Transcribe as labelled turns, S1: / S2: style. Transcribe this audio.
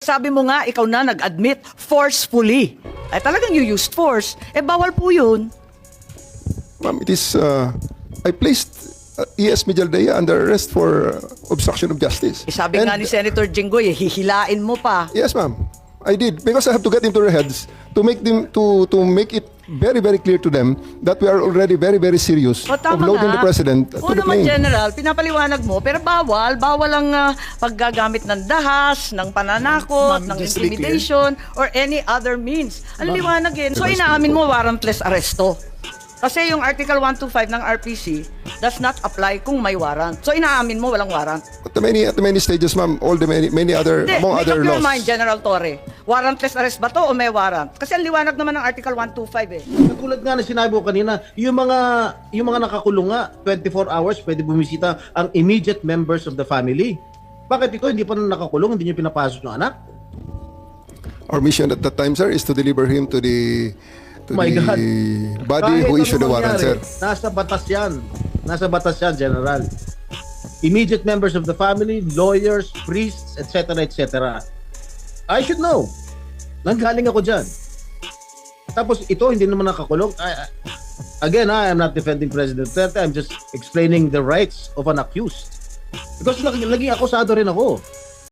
S1: Sabi mo nga, ikaw na nag-admit forcefully. Ay talagang you used force. Eh bawal po yun.
S2: Ma'am, it is, I placed ES Medialdea under arrest for obstruction of justice.
S1: Eh, sabi nga ni Senator Jinggoy, hihilain mo pa.
S2: Yes, ma'am. I did because I have to get into their heads to make them to make it very very clear to them that we are already very very serious
S1: O,
S2: of
S1: tama
S2: loading
S1: nga.
S2: the president to
S1: Oo
S2: the
S1: naman,
S2: plane.
S1: General, pinapaliwanag mo, pero bawal ang paggagamit ng dahas, ng pananakot,
S3: Ma'am,
S1: ng
S3: just to be clear.
S1: intimidation, or any other means. Ang liwanag yun. So, inaamin mo warrantless arresto. Kasi yung Article 125 ng RPC does not apply kung may warrant. So, inaamin mo walang warrant.
S2: At the many stages, ma'am, all the many other
S1: Hindi,
S2: among
S1: make
S2: other
S1: up your
S2: laws.
S1: mind, General Torre. Warrantless arrest ba to o may warrant? Kasi ang liwanag naman ng Article 125 eh.
S3: Katulad nga na sinabi ko kanina, yung mga nakakulong nga, 24 hours pwede bumisita ang immediate members of the family. Bakit ito hindi pa nakakulong, hindi niyo pinapasok ng anak?
S2: Our mission at that time, sir, is to deliver him to the
S3: My God.
S2: body
S3: Kahit
S2: who issued the
S3: anong
S2: warrant, sir.
S3: mangyari, nasa batas yan. Nasa batas yan, General. Immediate members of the family, lawyers, priests, etc., etc. I should know. Nanggaling ako dyan. Tapos ito, hindi naman nakakulong. Again, I am not defending President Duterte. I'm just explaining the rights of an accused. Because naging akusado rin ako.